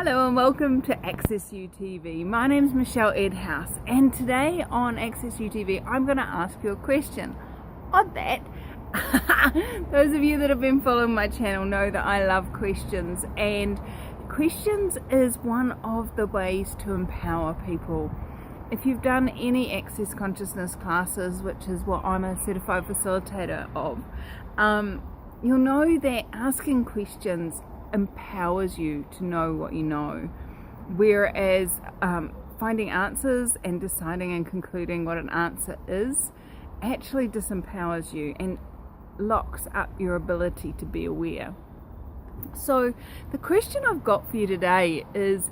Hello and welcome to Access You TV. My name is Michelle Edhouse, and today on Access You TV I'm going to ask you a question. Odd that. Those of you that have been following my channel know that I love questions, and questions is one of the ways to empower people. If you've done any Access Consciousness classes, which is what I'm a certified facilitator of, you'll know that asking questions empowers you to know what you know, whereas finding answers and deciding and concluding what an answer is actually disempowers you and locks up your ability to be aware. So the question I've got for you today is,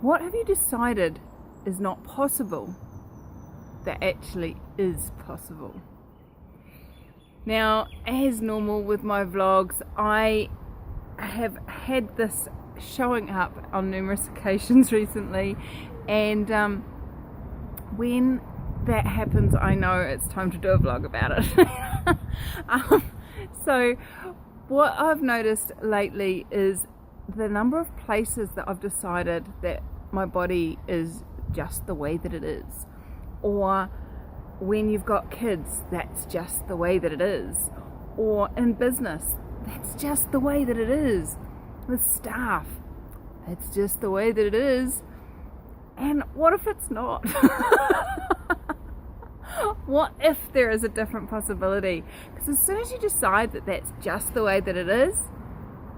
what have you decided is not possible that actually is possible? Now, as normal with my vlogs, I have had this showing up on numerous occasions recently, and when that happens I know it's time to do a vlog about it. So what I've noticed lately is the number of places that I've decided that my body is just the way that it is, or when you've got kids, that's just the way that it is, or in business, that's just the way that it is, with staff, it's just the way that it is. And what if it's not? What if there is a different possibility? Because as soon as you decide that that's just the way that it is,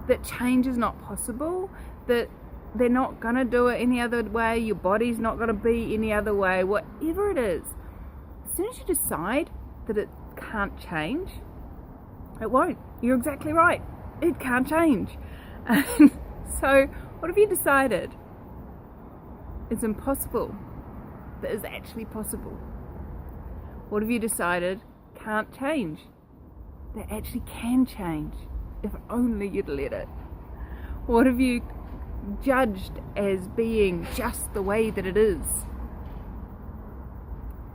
that change is not possible, that they're not going to do it any other way, your body's not going to be any other way, whatever it is, as soon as you decide that it can't change, it won't. You're exactly right. It can't change. So what have you decided is impossible that is actually possible? What have you decided can't change that actually can change if only you'd let it? What have you judged as being just the way that it is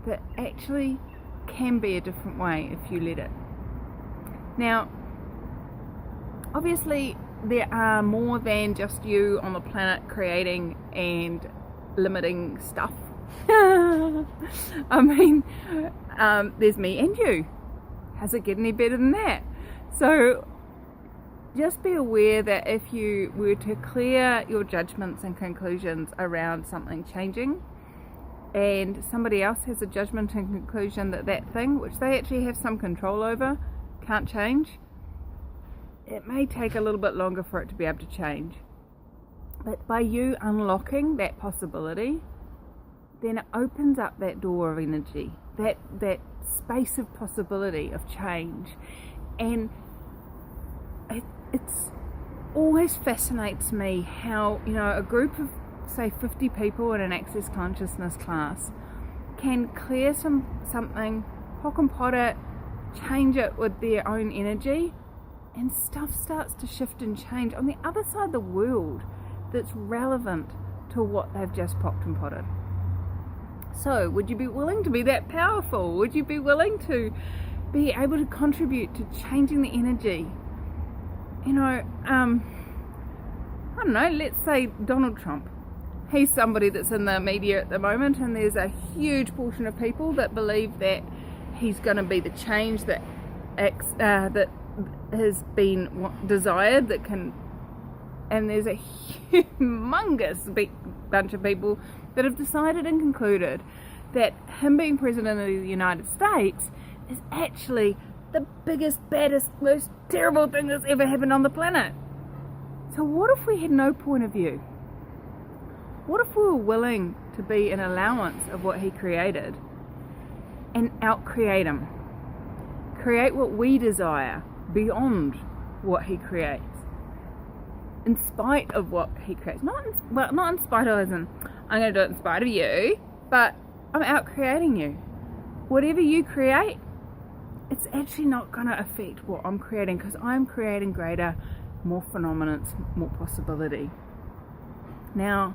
that actually can be a different way if you let it? Now, obviously there are more than just you on the planet creating and limiting stuff. I mean, there's me and you. How's it get any better than that? So just be aware that if you were to clear your judgments and conclusions around something changing, and somebody else has a judgment and conclusion that that thing, which they actually have some control over, can't change, it may take a little bit longer for it to be able to change. But by you unlocking that possibility, then it opens up that door of energy, that space of possibility of change. And it's always fascinates me how, a group of say 50 people in an Access Consciousness class can clear something, poke and pot it, change it with their own energy, and stuff starts to shift and change on the other side of the world that's relevant to what they've just popped and potted. So would you be willing to be that powerful? Would you be willing to be able to contribute to changing the energy? I don't know, let's say Donald Trump. He's somebody that's in the media at the moment, and there's a huge portion of people that believe that he's going to be the change that has been desired, and there's a humongous bunch of people that have decided and concluded that him being president of the United States is actually the biggest, baddest, most terrible thing that's ever happened on the planet. So what if we had no point of view? What if we were willing to be an allowance of what he created and out-create him? Create what we desire beyond what he creates, in spite of what he creates. Not in spite of, as in, I'm going to do it in spite of you, but I'm out-creating you. Whatever you create, it's actually not going to affect what I'm creating, because I'm creating greater, more phenomenons, more possibility. Now,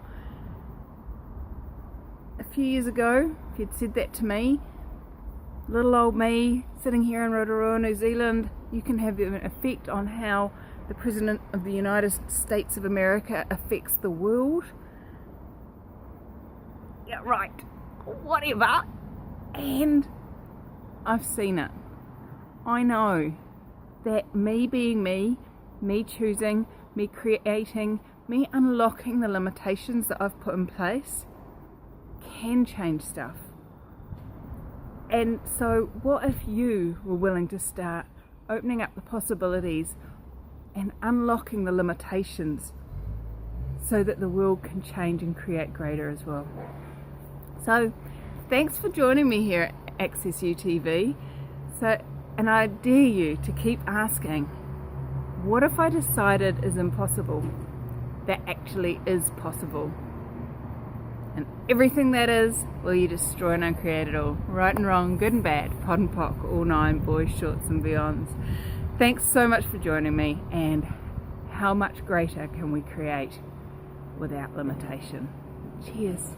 a few years ago, if you'd said that to me, little old me sitting here in Rotorua, New Zealand, you can have an effect on how the President of the United States of America affects the world. Yeah, right. Whatever. And I've seen it. I know that me being me choosing, me creating, me unlocking the limitations that I've put in place can change stuff. And so what if you were willing to start opening up the possibilities and unlocking the limitations so that the world can change and create greater as well? So thanks for joining me here at Access UTV. And I dare you to keep asking, what if I decided is impossible that actually is possible? And everything that is, will you destroy and uncreate it all? Right and wrong, good and bad, pod and pock, all nine, boys, shorts and beyonds. Thanks so much for joining me, and how much greater can we create without limitation? Cheers.